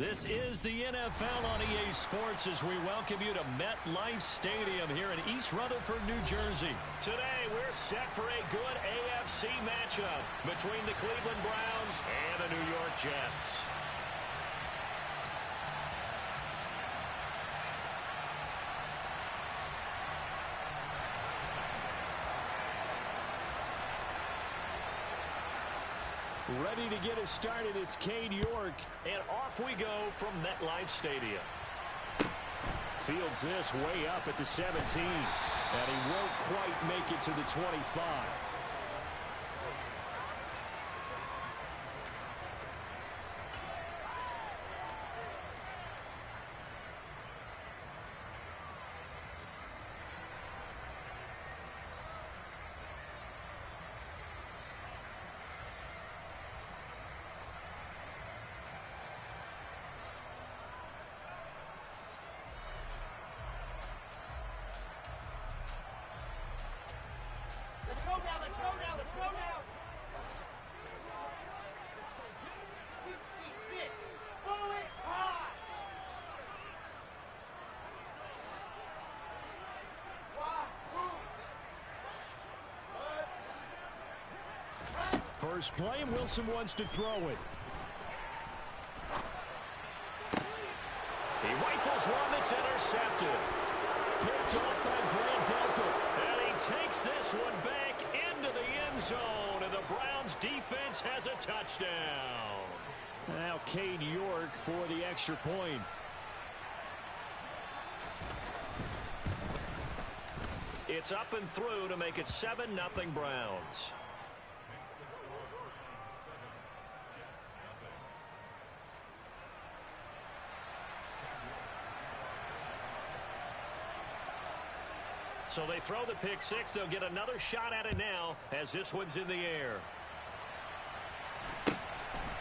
This is the NFL on EA Sports as we welcome you to MetLife Stadium here in East Rutherford, New Jersey. Today, we're set for a good AFC matchup between the Cleveland Browns and the New York Jets. Ready to get us started, it's Cade York, and off we go from MetLife Stadium. Fields this way up at the 17, and he won't quite make it to the 25. Let's go now. 66. Pull it high. First play, and Wilson wants to throw it. He rifles one that's intercepted. Picked off by Grant Delpit. And he takes this one back into the end zone, and the Browns defense has a touchdown. Now Cade York for the extra point. It's up and through to make it 7-0 Browns. So they throw the pick six. They'll get another shot at it now as this one's in the air.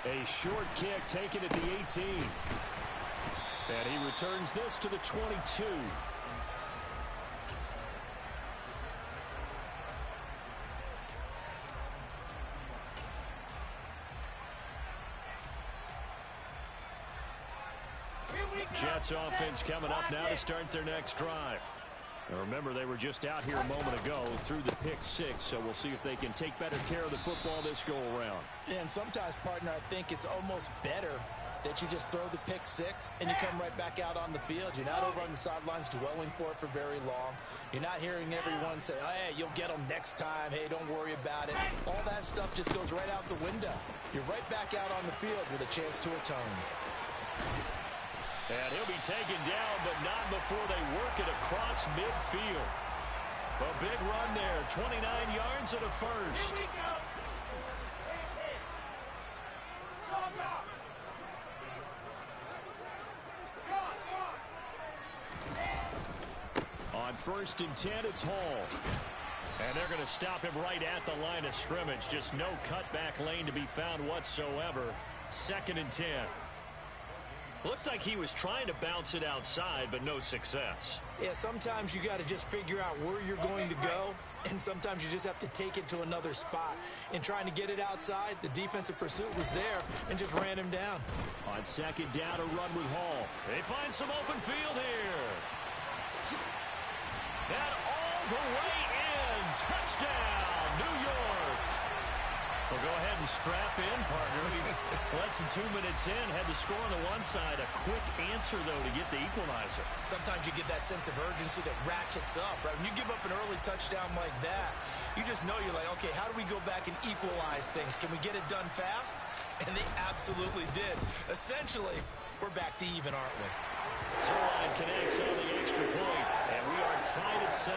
A short kick taken at the 18. And he returns this to the 22. Jets offense coming up now to start their next drive. Now remember, they were just out here a moment ago through the pick six, so we'll see if they can take better care of the football this go around. And sometimes, partner, I think it's almost better that you just throw the pick six and you come right back out on the field. You're not over on the sidelines dwelling for it for very long. You're not hearing everyone say, hey, you'll get them next time. Hey, don't worry about it. All that stuff just goes right out the window. You're right back out on the field with a chance to atone. And he'll be taken down, but not before they work it across midfield. A big run there, 29 yards and a first. Here we go. On 1st and 10, it's Hall. And they're going to stop him right at the line of scrimmage. Just no cutback lane to be found whatsoever. 2nd and 10. Looked like he was trying to bounce it outside, but no success. Yeah, sometimes you got to just figure out where you're going to go, and sometimes you just have to take it to another spot. In trying to get it outside, the defensive pursuit was there and just ran him down. On 2nd down, a run with Hall. They find some open field here. And all the way in. Touchdown, New York. Well, go ahead and strap in, partner. Less than 2 minutes in, had the score on the one side. A quick answer, though, to get the equalizer. Sometimes you get that sense of urgency that ratchets up, right? When you give up an early touchdown like that, you just know you're like, okay, how do we go back and equalize things? Can we get it done fast? And they absolutely did. Essentially, we're back to even, aren't we? Zerline connects on the extra point, and we are tied at 7.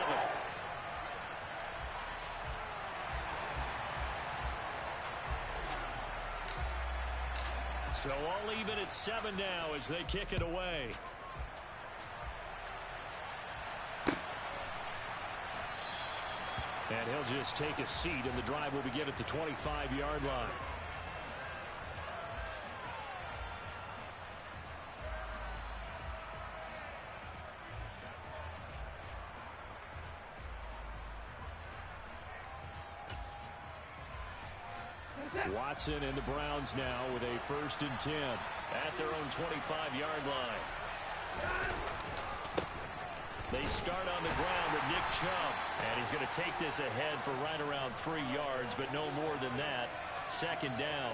So all even at 7 now as they kick it away. And he'll just take a seat, and the drive will begin at the 25-yard line. Watson and the Browns now with a 1st and 10 at their own 25-yard line. They start on the ground with Nick Chubb, and he's going to take this ahead for right around 3 yards, but no more than that. 2nd down.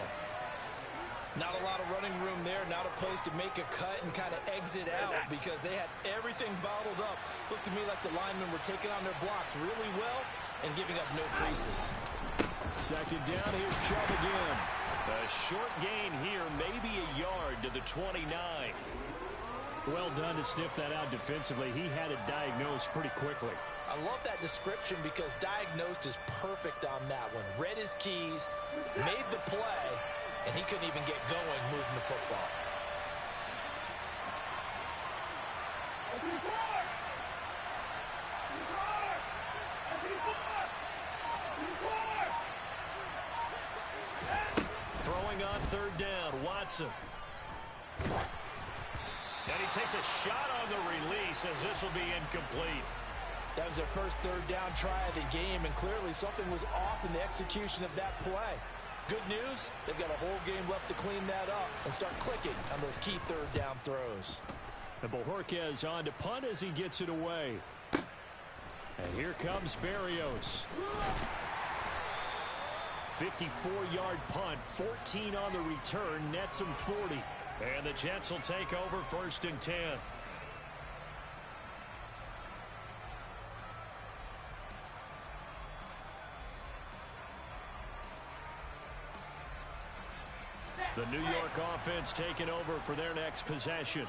Not a lot of running room there, not a place to make a cut and kind of exit out because they had everything bottled up. Looked to me like the linemen were taking on their blocks really well and giving up no creases. 2nd down, here's Chubb again. A short gain here, maybe a yard to the 29. Well done to sniff that out defensively. He had it diagnosed pretty quickly. I love that description because diagnosed is perfect on that one. Read his keys, made the play, and he couldn't even get going moving the football. Throwing on 3rd down, Watson. And he takes a shot on the release as this will be incomplete. That was their first 3rd down try of the game, and clearly something was off in the execution of that play. Good news, they've got a whole game left to clean that up and start clicking on those key 3rd down throws. And Bojorquez on to punt as he gets it away. And here comes Berrios. 54-yard punt, 14 on the return, nets him 40. And the Jets will take over 1st and 10. The New York offense taking over for their next possession.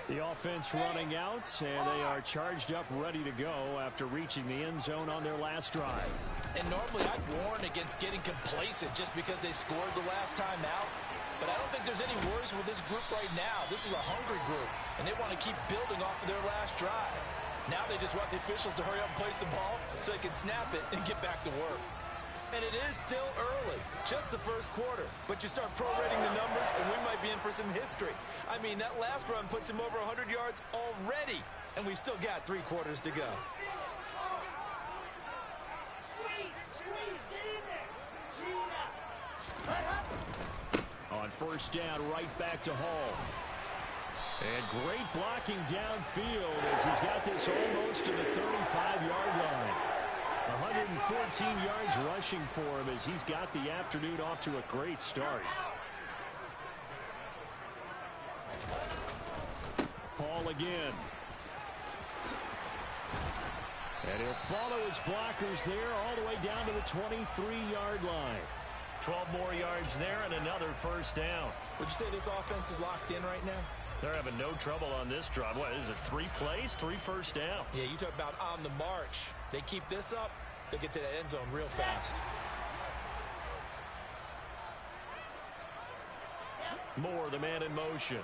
The offense running out, and they are charged up, ready to go after reaching the end zone on their last drive. And normally I'd warn against getting complacent just because they scored the last time out. But I don't think there's any worries with this group right now. This is a hungry group, and they want to keep building off of their last drive. Now they just want the officials to hurry up and place the ball so they can snap it and get back to work. And it is still early, just the 1st quarter. But you start prorating the numbers, and we might be in for some history. I mean, that last run puts him over 100 yards already, and we've still got 3 quarters to go. Squeeze, get in there. Gina. On 1st down, right back to Hall. And great blocking downfield as he's got this almost to the 35-yard line. 114 yards rushing for him as he's got the afternoon off to a great start. Hall again. And he'll follow his blockers there all the way down to the 23-yard line. 12 more yards there and another 1st down. Would you say this offense is locked in right now? They're having no trouble on this drive. What is it, 3 plays, 3 1st downs? Yeah, you talk about on the march. They keep this up, they'll get to that end zone real fast. Moore, the man in motion.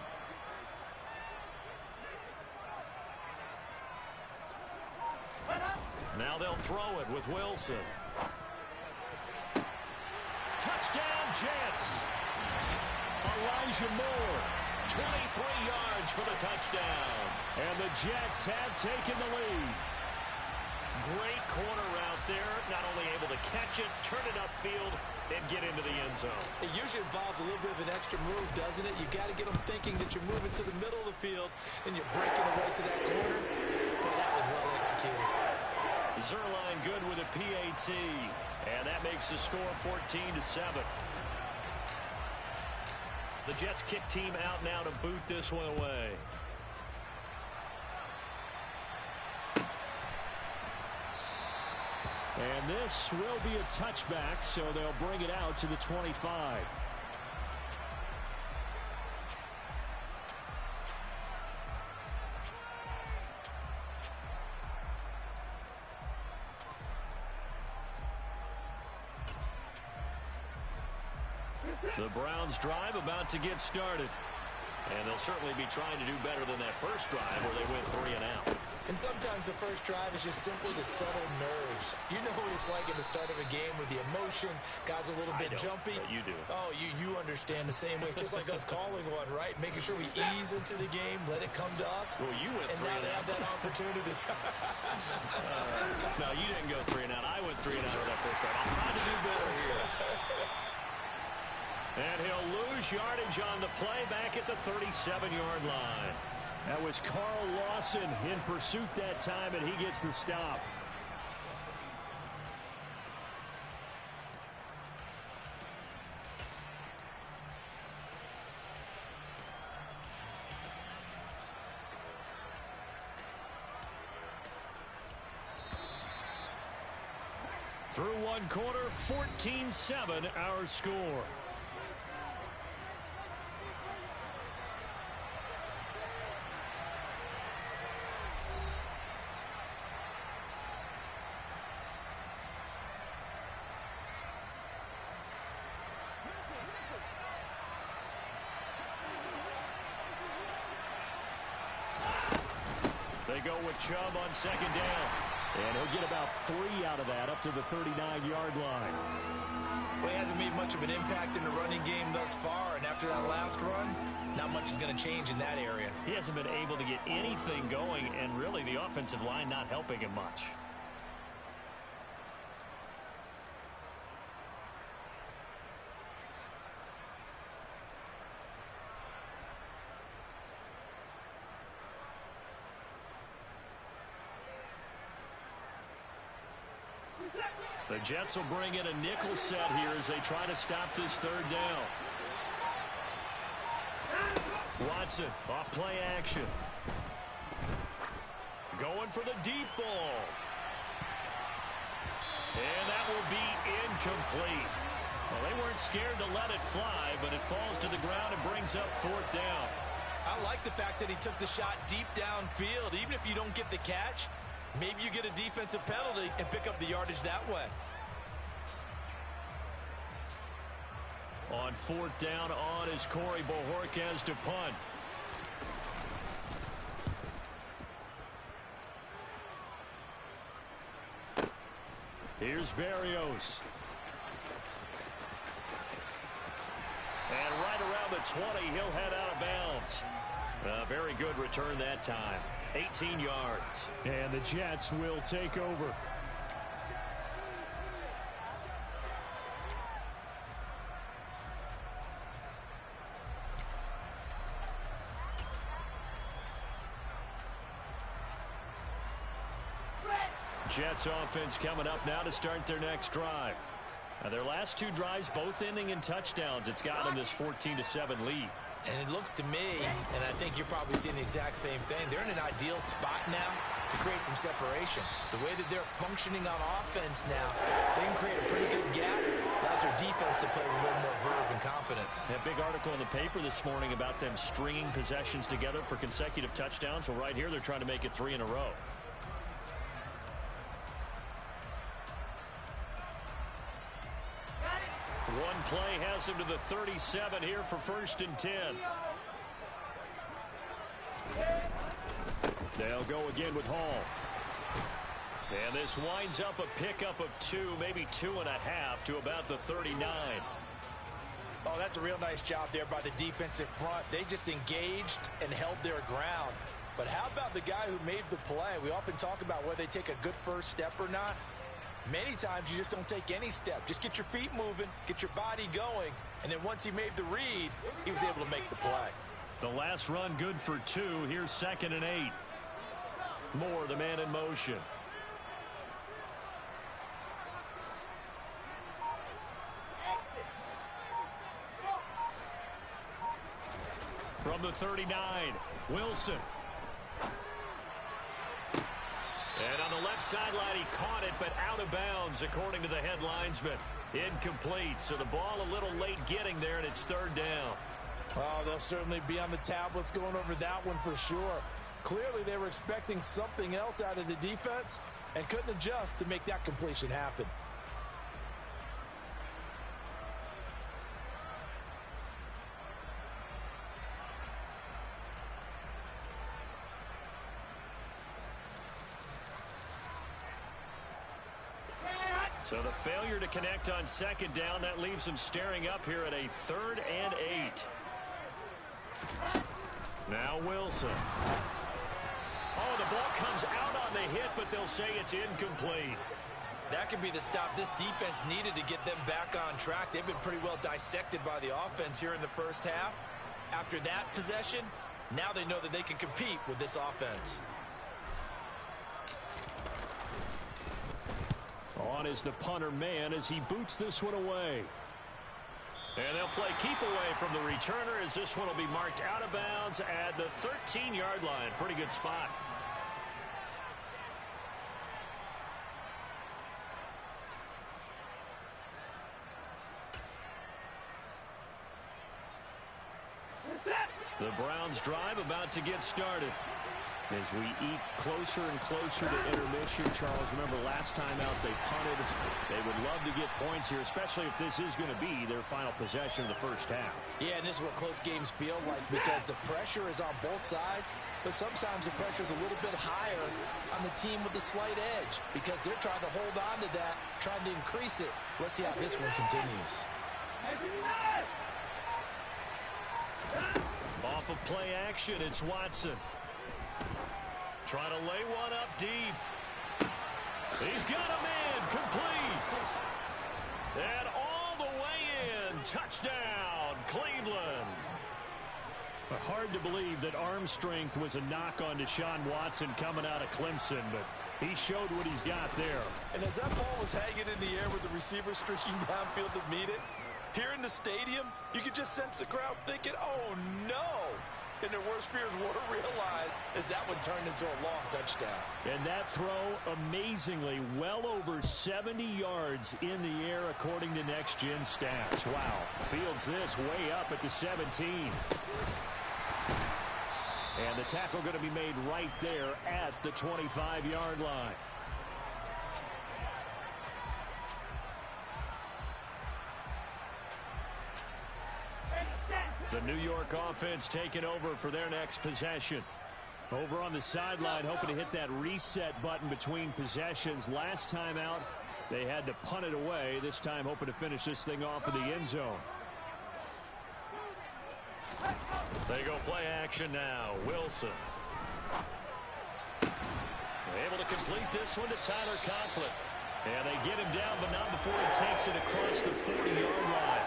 Now they'll throw it with Wilson. Touchdown, Jets. Elijah Moore, 23 yards for the touchdown. And the Jets have taken the lead. Great corner out there, not only able to catch it, turn it upfield, and get into the end zone. It usually involves a little bit of an extra move, doesn't it? You've got to get them thinking that you're moving to the middle of the field and you're breaking away to that corner. Boy, that was well executed. Zerline good with a PAT, and that makes the score 14-7. The Jets kick team out now to boot this one away. And this will be a touchback, so they'll bring it out to the 25. The Browns drive about to get started. And they'll certainly be trying to do better than that first drive where they went 3 and out. And sometimes the first drive is just simply to settle nerves. You know what it's like at the start of a game with the emotion. Guys a little bit jumpy. You do. Oh, you understand the same way. It's just like us calling one, right? Making sure we ease into the game, let it come to us. Well, you went 3 and out. And now they have that opportunity. No, you didn't go 3 and out. I went 3 and out of that first drive. I'm trying to do better here. And he'll lose yardage on the play back at the 37-yard line. That was Carl Lawson in pursuit that time, and he gets the stop. Through one quarter, 14-7 our score. They go with Chubb on second down. And he'll get about 3 out of that up to the 39-yard line. Well, he hasn't made much of an impact in the running game thus far, and after that last run, not much is going to change in that area. He hasn't been able to get anything going, and really the offensive line not helping him much. The Jets will bring in a nickel set here as they try to stop this third down. Watson off play action. Going for the deep ball. And that will be incomplete. Well, they weren't scared to let it fly, but it falls to the ground and brings up fourth down. I like the fact that he took the shot deep downfield. Even if you don't get the catch, maybe you get a defensive penalty and pick up the yardage that way. On fourth down on is Corey Bojorquez to punt. Here's Berrios. And right around the 20, he'll head out of bounds. A very good return that time. 18 yards. And the Jets will take over. Jets offense coming up now to start their next drive. Now their last two drives both ending in touchdowns. It's got them this 14-7 lead. And it looks to me, and I think you're probably seeing the exact same thing, they're in an ideal spot now to create some separation. The way that they're functioning on offense now, they can create a pretty good gap. Allows their defense to play with a little more verve and confidence. That big article in the paper this morning about them stringing possessions together for consecutive touchdowns. Well, right here they're trying to make it 3 in a row. One play has him to the 37 here for 1st and 10. They'll go again with Hall. And this winds up a pickup of 2, maybe 2.5 to about the 39. Oh, that's a real nice job there by the defensive front. They just engaged and held their ground. But how about the guy who made the play? We often talk about whether they take a good first step or not. Many times you just don't take any step. Just get your feet moving, get your body going, and then once he made the read, he was able to make the play. The last run good for 2. Here's 2nd and 8. Moore, the man in motion. From the 39, Wilson. And on the left sideline, he caught it, but out of bounds, according to the head linesman. Incomplete, so the ball a little late getting there, and it's 3rd down. Oh, they'll certainly be on the tablets going over that one for sure. Clearly, they were expecting something else out of the defense and couldn't adjust to make that completion happen. So the failure to connect on 2nd down, that leaves them staring up here at a 3rd and 8. Now Wilson. Oh, the ball comes out on the hit, but they'll say it's incomplete. That could be the stop this defense needed to get them back on track. They've been pretty well dissected by the offense here in the first half. After that possession, now they know that they can compete with this offense. On is the punter man as he boots this one away. And they'll play keep away from the returner as this one will be marked out of bounds at the 13-yard line. Pretty good spot. The Browns drive about to get started. As we eat closer and closer to intermission, Charles, remember last time out they punted. They would love to get points here, especially if this is going to be their final possession of the first half. Yeah, and this is what close games feel like because the pressure is on both sides, but sometimes the pressure is a little bit higher on the team with the slight edge because they're trying to hold on to that, trying to increase it. Let's see how this one continues. Off of play action, it's Watson. Trying to lay one up deep. He's got a man complete. And all the way in. Touchdown, Cleveland. Hard to believe that arm strength was a knock on Deshaun Watson coming out of Clemson, but he showed what he's got there. And as that ball was hanging in the air with the receiver streaking downfield to meet it, here in the stadium, you could just sense the crowd thinking, oh, no. And their worst fears were realized as that one turned into a long touchdown. And that throw, amazingly, well over 70 yards in the air according to Next Gen Stats. Wow. Fields this way up at the 17. And the tackle going to be made right there at the 25-yard line. The New York offense taking over for their next possession. Over on the sideline, hoping to hit that reset button between possessions. Last time out, they had to punt it away. This time, hoping to finish this thing off in the end zone. They go play action now. Wilson. Able to complete this one to Tyler Conklin. And they get him down, but not before he takes it across the 40-yard line.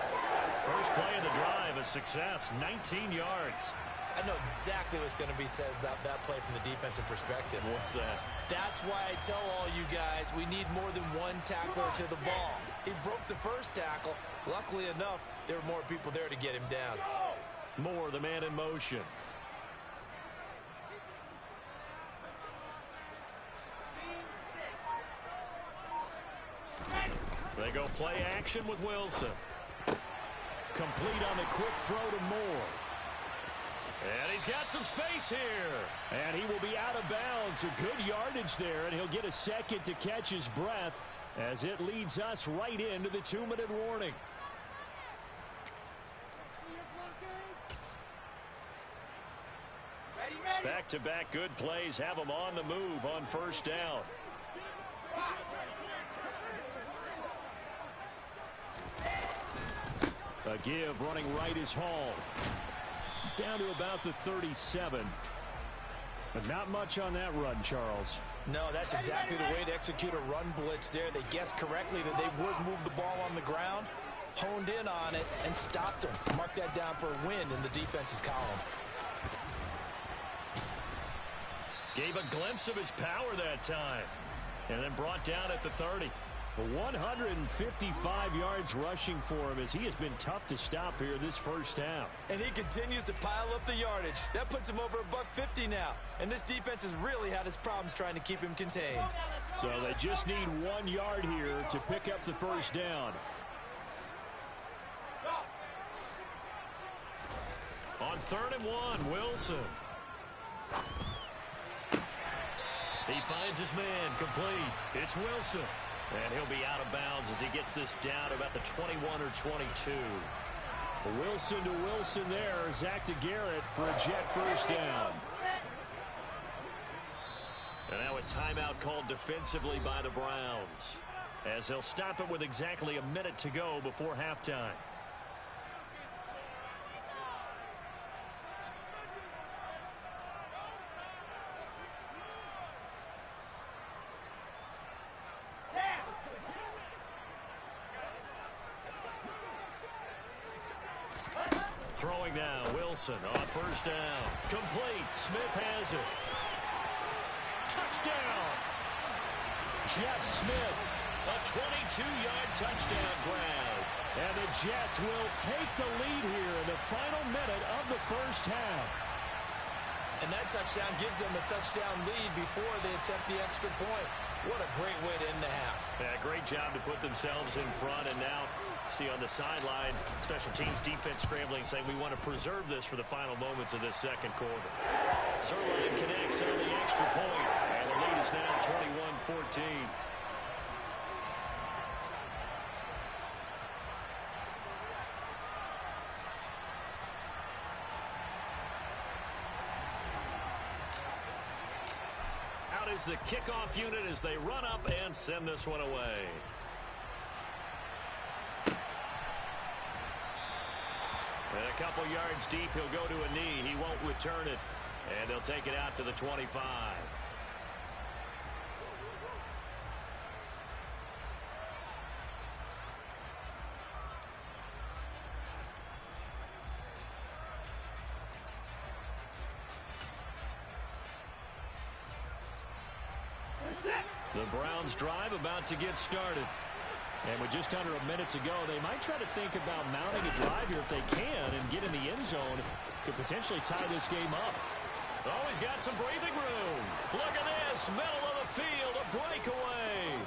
First play of the drive, a success, 19 yards. I know exactly what's going to be said about that play from the defensive perspective. What's that? That's why I tell all you guys we need more than one tackler to the ball. He broke the first tackle. Luckily enough, there were more people there to get him down. Moore, the man in motion. They go play action with Wilson. Complete on the quick throw to Moore. And he's got some space here. And he will be out of bounds. A good yardage there, and he'll get a second to catch his breath as it leads us right into the 2-minute warning. Back-to-back good plays have them on the move on first down. A give running right is Hall. Down to about the 37. But not much on that run, Charles. No, that's exactly the way to execute a run blitz there. They guessed correctly that they would move the ball on the ground, honed in on it, and stopped them. Mark that down for a win in the defense's column. Gave a glimpse of his power that time. And then brought down at the 30. 155 yards rushing for him as he has been tough to stop here this first half. And he continues to pile up the yardage. That puts him over $150 now. And this defense has really had its problems trying to keep him contained. So they just need 1 yard here to pick up the first down. On 3rd and 1, Wilson. He finds his man complete. It's Wilson. And he'll be out of bounds as he gets this down to about the 21 or 22. Wilson to Wilson there. Zach to Garrett for a jet first down. And now a timeout called defensively by the Browns, as they'll stop it with exactly a minute to go before halftime. Throwing now, Wilson on first down. Complete. Smith has it. Touchdown. Jeff Smith, a 22-yard touchdown grab. And the Jets will take the lead here in the final minute of the first half. And that touchdown gives them a touchdown lead before they attempt the extra point. What a great way to end the half. Yeah, great job to put themselves in front. And now, see on the sideline, special teams defense scrambling, saying we want to preserve this for the final moments of this second quarter. Zerline connects on the extra point. And the lead is now 21-14. Is the kickoff unit as they run up and send this one away. And a couple yards deep, he'll go to a knee. He won't return it, and they'll take it out to the 25. The Browns drive about to get started. And with just under a minute to go, they might try to think about mounting a drive here if they can and get in the end zone. Could potentially tie this game up. Oh, he's got some breathing room. Look at this. Middle of the field, a breakaway.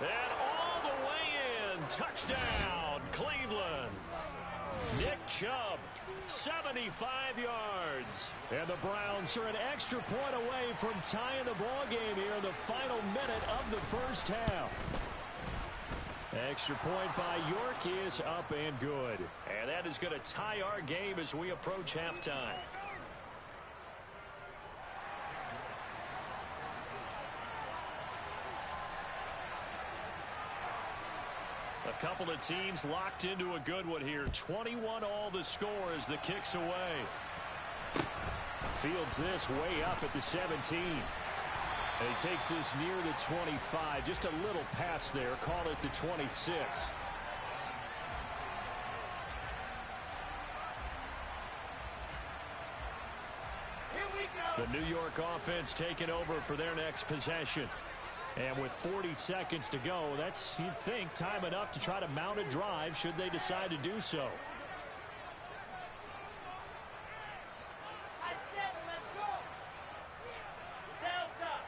And all the way in. Touchdown, Cleveland. Nick Chubb, 75 yards. And the Browns are an extra point away from tying the ball game here in the final minute of the first half. Extra point by York is up and good. And that is going to tie our game as we approach halftime. A couple of teams locked into a good one here. 21 all the score as the kick's away. Fields this way up at the 17. And he takes this near the 25. Just a little pass there. Call it the 26. The New York offense taking over for their next possession. And with 40 seconds to go, that's, you'd think, time enough to try to mount a drive should they decide to do so. I said let's go. Delta.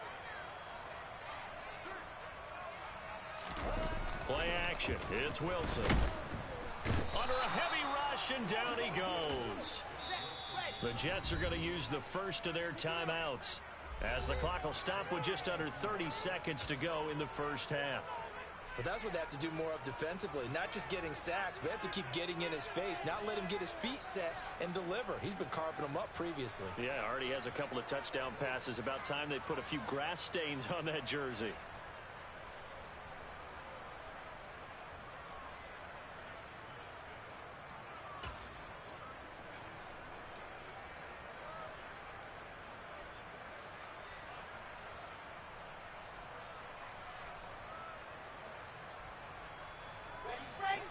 Play action. It's Wilson. Under a heavy rush, and down he goes. The Jets are going to use the first of their timeouts, as the clock will stop with just under 30 seconds to go in the first half. But that's what they have to do more of defensively. Not just getting sacks, but they have to keep getting in his face, not let him get his feet set and deliver. He's been carving them up previously. Yeah, already has a couple of touchdown passes. About time they put a few grass stains on that jersey.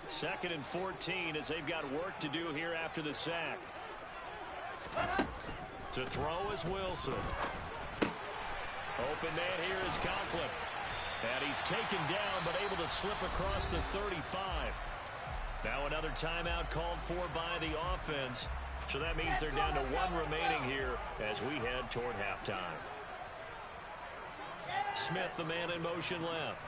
Second and 14 as they've got work to do here after the sack. To throw is Wilson. Open man here is Conklin. And he's taken down but able to slip across the 35. Now another timeout called for by the offense. So that means they're down to one remaining here as we head toward halftime. Smith, the man in motion left.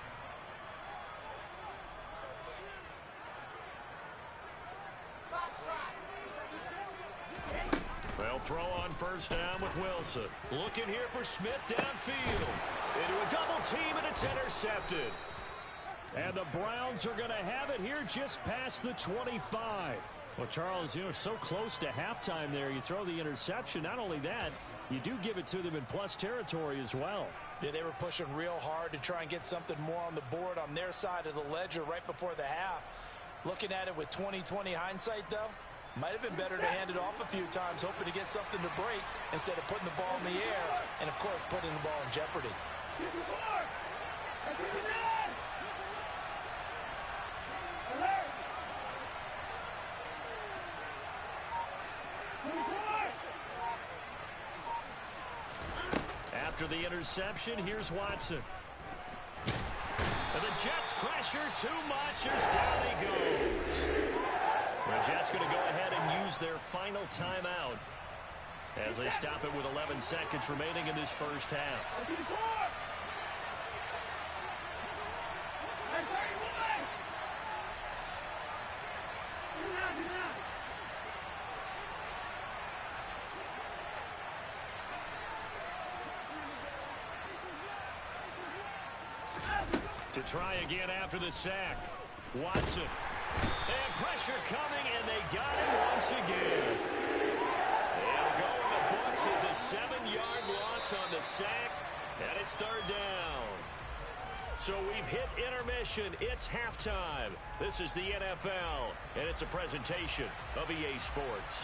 They'll throw on first down with Wilson. Looking here for Smith downfield. Into a double team, and it's intercepted. And the Browns are going to have it here just past the 25. Well, Charles, you know, so close to halftime there. You throw the interception. Not only that, you do give it to them in plus territory as well. Yeah, they were pushing real hard to try and get something more on the board on their side of the ledger right before the half. Looking at it with 20/20 hindsight, though, might have been better to hand it off a few times, hoping to get something to break instead of putting the ball in the air and, of course, putting the ball in jeopardy. after the interception. Here's Watson. And the Jets pressure too much as down he goes. The Jets going to go ahead and use their final timeout as they stop it with 11 seconds remaining in this first half. To try again after the sack. Watson. And pressure coming, and they got him once again. They'll go in the books as a 7-yard loss on the sack, and it's third down. So we've hit intermission. It's halftime. This is the NFL, and it's a presentation of EA Sports.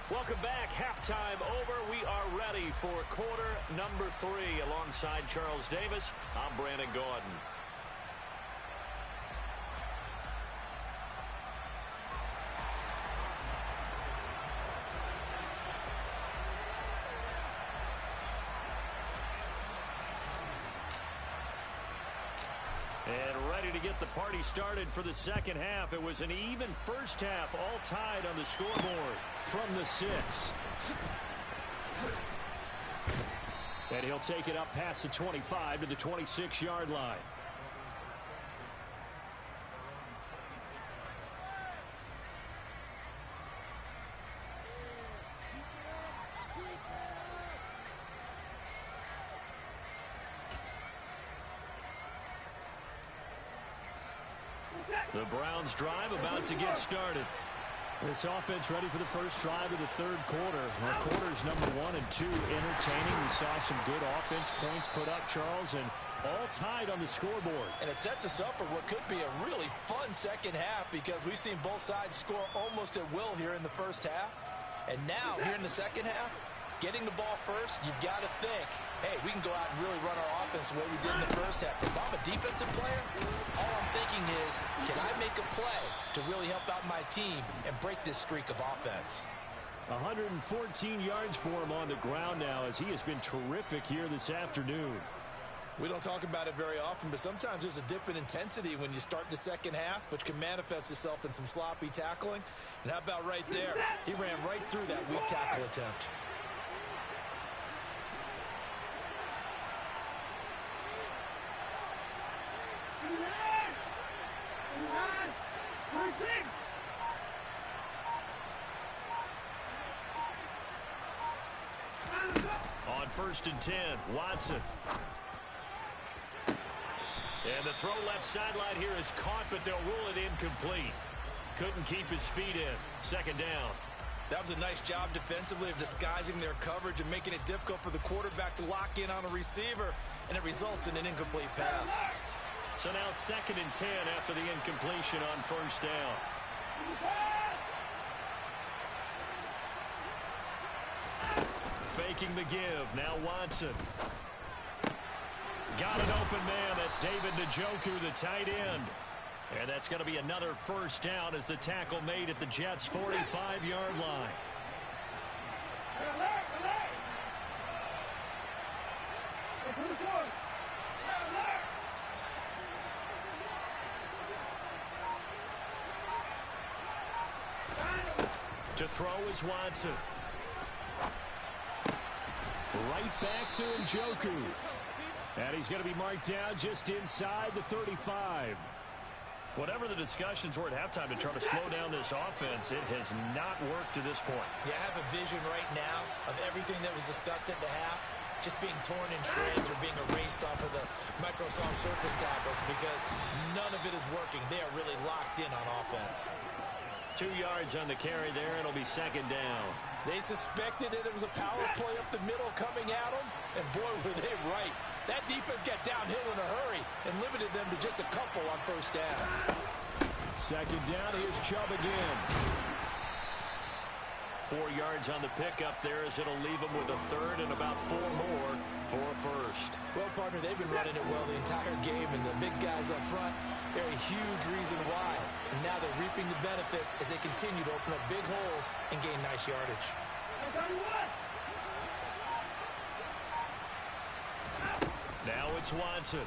Welcome back. Halftime over. We are ready for quarter number 3. Alongside Charles Davis, I'm Brandon Gaudin. And ready to get the party started for the second half. It was an even first half, all tied on the scoreboard from the 6. And he'll take it up past the 25 to the 26-yard line. The Browns drive about to get started. This offense ready for the first drive of the third quarter. Well, quarters number 1 and 2 entertaining. We saw some good offense points put up, Charles, and all tied on the scoreboard. And it sets us up for what could be a really fun second half because we've seen both sides score almost at will here in the first half. And now, here in the second half, getting the ball first, you've got to think, hey, we can go out and really run our offense the way we did in the first half. If I'm a defensive player, all I'm thinking is, can I make a play to really help out my team and break this streak of offense? 114 yards for him on the ground now as he has been terrific here this afternoon. We don't talk about it very often, but sometimes there's a dip in intensity when you start the second half, which can manifest itself in some sloppy tackling. And how about right there? He ran right through that weak tackle attempt. On 1st and 10, Watson. And the throw left sideline here is caught, but they'll rule it incomplete. Couldn't keep his feet in. Second down. That was a nice job defensively of disguising their coverage and making it difficult for the quarterback to lock in on a receiver, and it results in an incomplete pass. So now 2nd and 10 after the incompletion on 1st down. Faking the give. Now Watson. Got an open man. That's David Njoku, the tight end. And that's going to be another first down as the tackle made at the Jets' 45-yard line. To throw is Watson. Right back to Njoku. And he's going to be marked down just inside the 35. Whatever the discussions were at halftime to try to slow down this offense, it has not worked to this point. Yeah, I have a vision right now of everything that was discussed at the half just being torn in shreds or being erased off of the Microsoft Surface tablets because none of it is working. They are really locked in on offense. 2 yards on the carry there. It'll be second down. They suspected it was a power play up the middle coming at them, and boy, were they right. That defense got downhill in a hurry and limited them to just a couple on first down. Second down, here's Chubb again. 4 yards on the pickup there, as it'll leave them with a third and about 4 more for a first. Well, partner, they've been running it well the entire game, and the big guys up front, they're a huge reason why. And now they're reaping the benefits as they continue to open up big holes and gain nice yardage. Now it's Watson.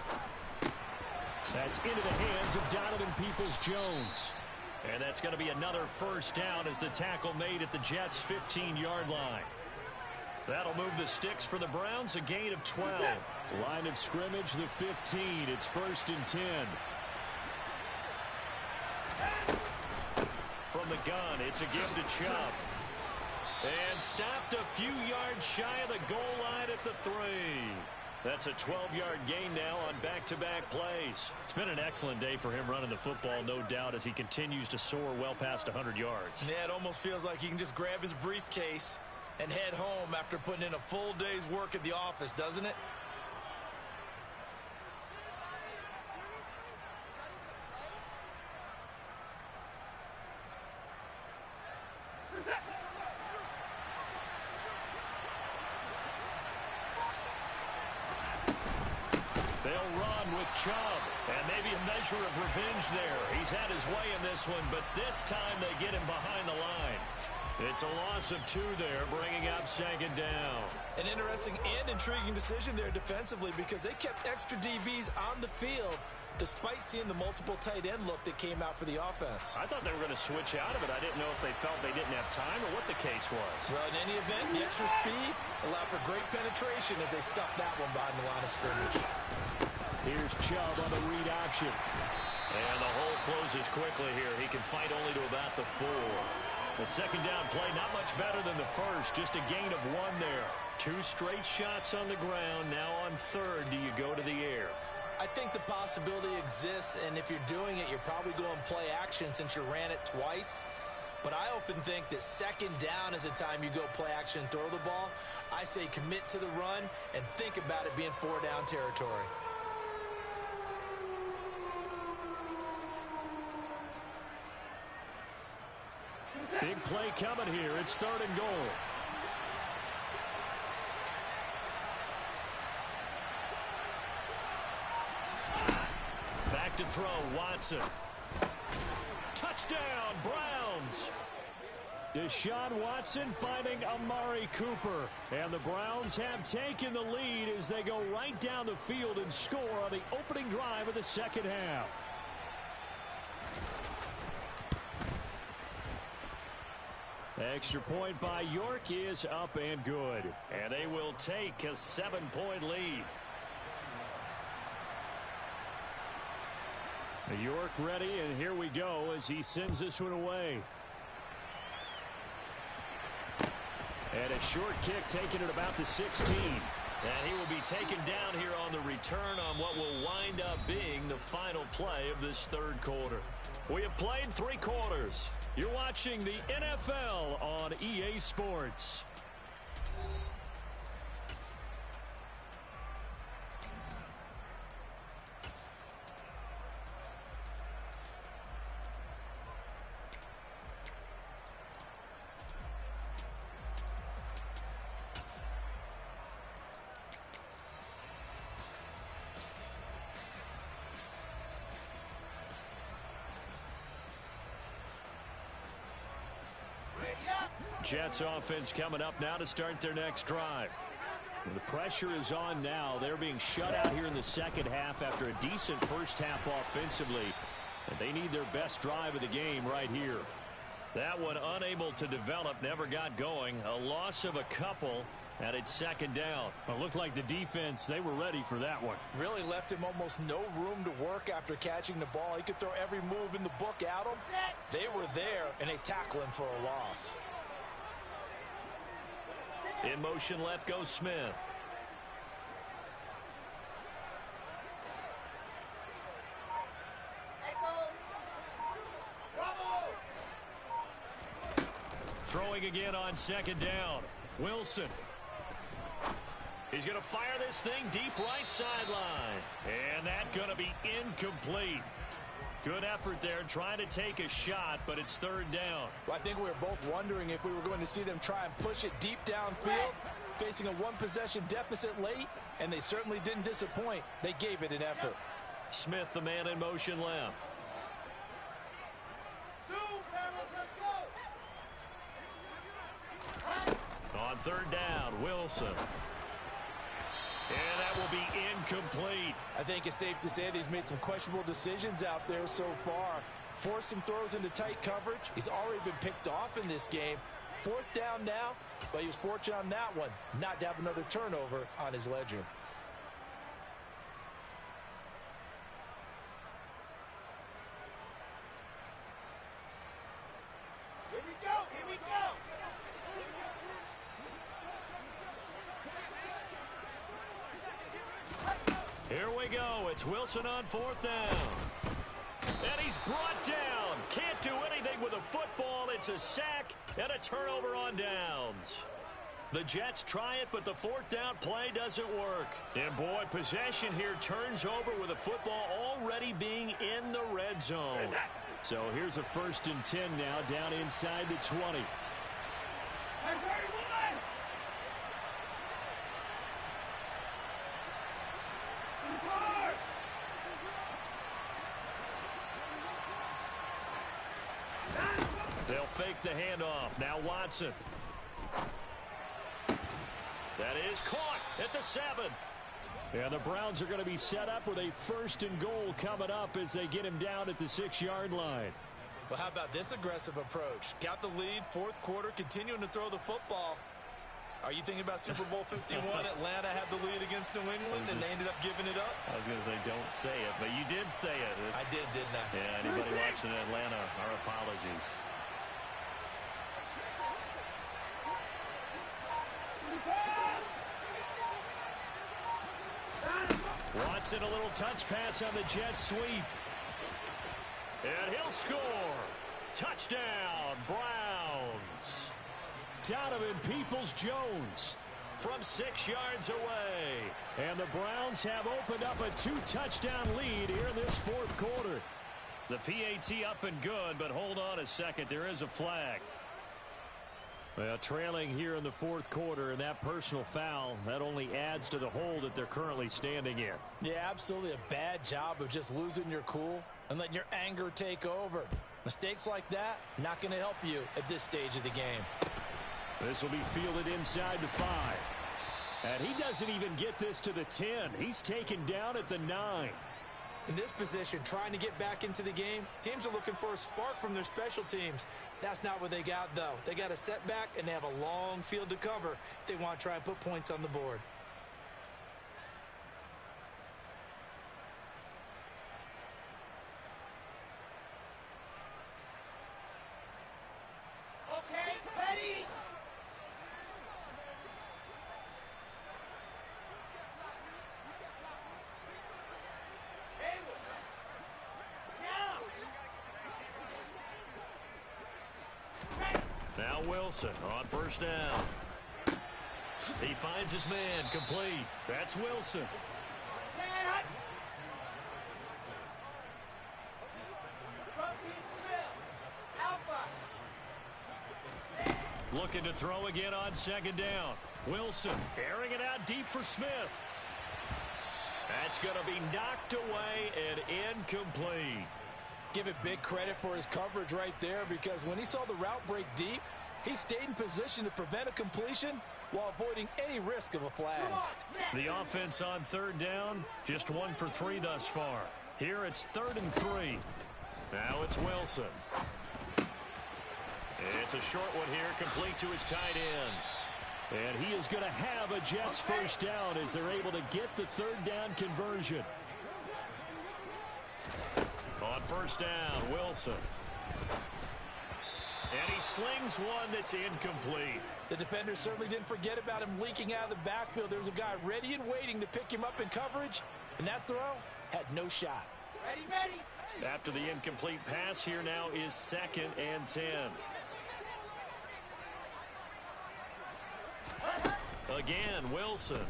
That's into the hands of Donovan Peoples-Jones. And that's going to be another first down as the tackle made at the Jets' 15-yard line. That'll move the sticks for the Browns, a gain of 12. Line of scrimmage, the 15. It's 1st and 10. From the gun, it's a give to Chubb. And stopped a few yards shy of the goal line at the 3. That's a 12-yard gain now on back-to-back plays. It's been an excellent day for him running the football, no doubt, as he continues to soar well past 100 yards. Yeah, it almost feels like he can just grab his briefcase and head home after putting in a full day's work at the office, doesn't it? They'll run with Chubb, and maybe a measure of revenge there. He's had his way in this one, but this time they get him behind the line. It's a loss of 2 there, bringing up 2nd down. An interesting and intriguing decision there defensively, because they kept extra DBs on the field despite seeing the multiple tight end look that came out for the offense. I thought they were going to switch out of it. I didn't know if they felt they didn't have time or what the case was. Well, in any event, the extra speed allowed for great penetration as they stuffed that one behind the line of scrimmage. Here's Chubb on the read option. And the hole closes quickly here. He can fight only to about the 4. The 2nd down play, not much better than the first. Just a gain of 1 there. 2 straight shots on the ground. Now on 3rd, do you go to the air? I think the possibility exists, and if you're doing it, you're probably going play action since you ran it twice. But I often think that 2nd down is a time you go play action and throw the ball. I say commit to the run and think about it being 4-down territory. Big play coming here. It's 3rd and goal. Back to throw, Watson. Touchdown, Browns. Deshaun Watson finding Amari Cooper. And the Browns have taken the lead as they go right down the field and score on the opening drive of the 2nd half. Extra point by York is up and good. And they will take a 7-point lead. York ready, and here we go as he sends this one away. And a short kick taken at about the 16. And he will be taken down here on the return on what will wind up being the final play of this 3rd quarter. We have played 3 quarters. You're watching the NFL on EA Sports. Jets offense coming up now to start their next drive. The pressure is on now. They're being shut out here in the 2nd half after a decent first half offensively. And they need their best drive of the game right here. That one unable to develop, never got going. A loss of a couple, and it's 2nd down. Well, it looked like the defense, they were ready for that one. Really left him almost no room to work after catching the ball. He could throw every move in the book at him. They were there, and they tackle him for a loss. In motion left goes Smith. Throwing again on 2nd down. Wilson. He's going to fire this thing deep right sideline. And that's going to be incomplete. Good effort there, trying to take a shot, but it's third down. Well, I think we were both wondering if we were going to see them try and push it deep downfield, facing a one-possession deficit late, and they certainly didn't disappoint. They gave it an effort. Smith, the man in motion left. On third down, Wilson. And that will be incomplete. I think it's safe to say that he's made some questionable decisions out there so far. Forced some throws into tight coverage. He's already been picked off in this game. Fourth down now, but he was fortunate on that one not to have another turnover on his ledger. Here we go, here we go. Here we go. It's Wilson on fourth down. And he's brought down. Can't do anything with a football. It's a sack and a turnover on downs. The Jets try it, but the fourth down play doesn't work. And boy, possession here turns over with a football already being in the red zone. So here's a 1st and 10 now, down inside the 20. They'll fake the handoff. Now Watson. That is caught at the 7. And the Browns are going to be set up with a 1st and goal coming up as they get him down at the 6-yard line. Well, how about this aggressive approach? Got the lead, fourth quarter, continuing to throw the football. Are you thinking about Super Bowl 51? Atlanta had the lead against New England, and they ended up giving it up? I was going to say don't say it, but you did say it. I did, didn't I? Yeah, anybody watching Atlanta, our apologies. Watson, a little touch pass on the jet sweep. And he'll score. Touchdown, Browns. Donovan Peoples-Jones from 6 yards away. And the Browns have opened up a 2-touchdown lead here in this fourth quarter. The PAT up and good, but hold on a second. There is a flag. Well, trailing here in the fourth quarter, and that personal foul, that only adds to the hole that they're currently standing in. Yeah, absolutely a bad job of just losing your cool and letting your anger take over. Mistakes like that, not going to help you at this stage of the game. This will be fielded inside the 5. And he doesn't even get this to the 10. He's taken down at the 9. In this position, trying to get back into the game, teams are looking for a spark from their special teams. That's not what they got, though. They got a setback, and they have a long field to cover if they want to try and put points on the board. Okay, ready? Now Wilson on first down. He finds his man complete. That's Wilson. Looking to throw again on second down. Wilson airing it out deep for Smith. That's going to be knocked away and incomplete. Give it big credit for his coverage right there, because when he saw the route break deep, he stayed in position to prevent a completion while avoiding any risk of a flag. The offense on third down, just 1 for 3 thus far. Here it's 3rd and 3. Now it's Wilson. It's a short one here, complete to his tight end. And he is going to have a Jets first down as they're able to get the third down conversion. On first down, Wilson. And he slings one that's incomplete. The defender certainly didn't forget about him leaking out of the backfield. There was a guy ready and waiting to pick him up in coverage, and that throw had no shot. Ready, ready. After the incomplete pass, here now is 2nd and 10. Again, Wilson.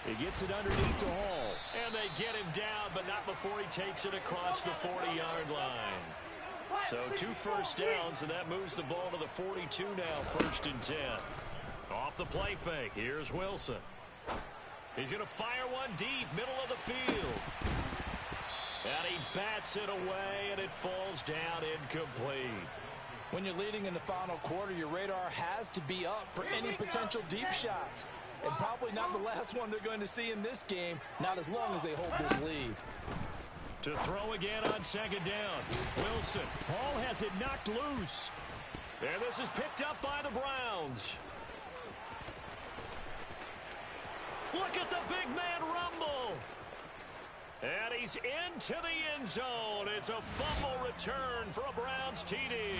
He gets it underneath to Hall. And they get him down, but not before he takes it across the 40-yard line. So 2 first downs, and that moves the ball to the 42 now, 1st and 10. Off the play fake, here's Wilson. He's going to fire one deep, middle of the field. And he bats it away, and it falls down incomplete. When you're leading in the final quarter, your radar has to be up for any potential deep shots. And probably not the last one they're going to see in this game, not as long as they hold this lead. To throw again on 2nd down. Wilson. Ball has it knocked loose. And this is picked up by the Browns. Look at the big man rumble. And he's into the end zone. It's a fumble return for a Browns TD.